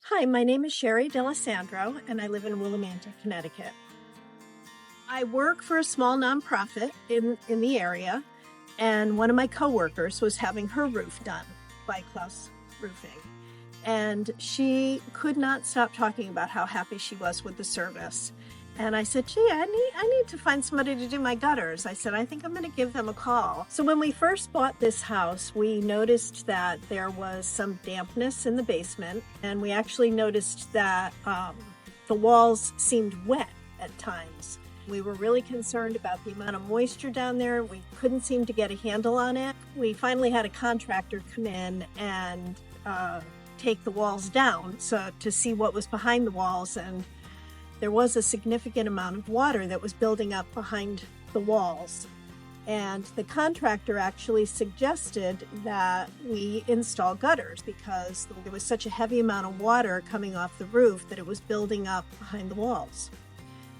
Hi, my name is Sherry D'Alessandro, and I live in Willimantic, Connecticut. I work for a small nonprofit in the area, and one of my coworkers was having her roof done by Klaus Roofing. And she could not stop talking about how happy she was with the service. And I said, gee, I need to find somebody to do my gutters. I said, I think I'm going to give them a call. So when we first bought this house, we noticed that there was some dampness in the basement. And we actually noticed that the walls seemed wet at times. We were really concerned about the amount of moisture down there. We couldn't seem to get a handle on it. We finally had a contractor come in and take the walls down to see what was behind the walls, and there was a significant amount of water that was building up behind the walls. And the contractor actually suggested that we install gutters because there was such a heavy amount of water coming off the roof that it was building up behind the walls.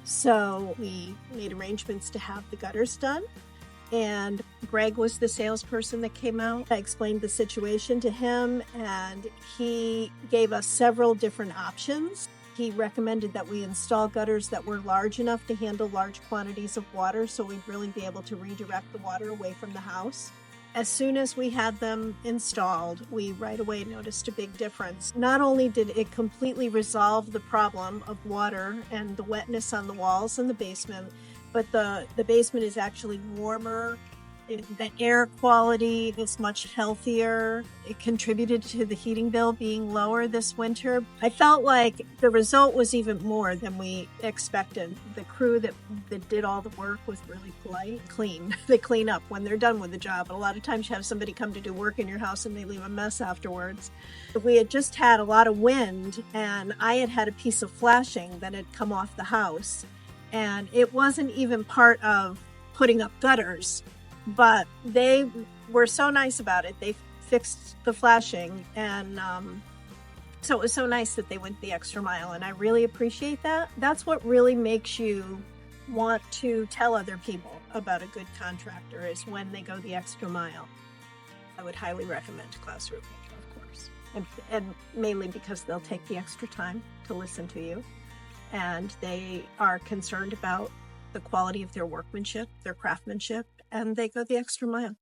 So we made arrangements to have the gutters done. And Greg was the salesperson that came out. I explained the situation to him, and he gave us several different options. He recommended that we install gutters that were large enough to handle large quantities of water, so we'd really be able to redirect the water away from the house. As soon as we had them installed, we right away noticed a big difference. Not only did it completely resolve the problem of water and the wetness on the walls in the basement, but the basement is actually warmer. The air quality is much healthier. It contributed to the heating bill being lower this winter. I felt like the result was even more than we expected. The crew that did all the work was really polite, clean. They clean up when they're done with the job. A lot of times you have somebody come to do work in your house and they leave a mess afterwards. We had just had a lot of wind, and I had a piece of flashing that had come off the house, and it wasn't even part of putting up gutters. But they were so nice about it. They fixed the flashing, and so it was so nice that they went the extra mile, and I really appreciate that. That's what really makes you want to tell other people about a good contractor, is when they go the extra mile. I would highly recommend Klaus Roofing, of course, and mainly because they'll take the extra time to listen to you, and they are concerned about the quality of their workmanship, their craftsmanship, and they go the extra mile.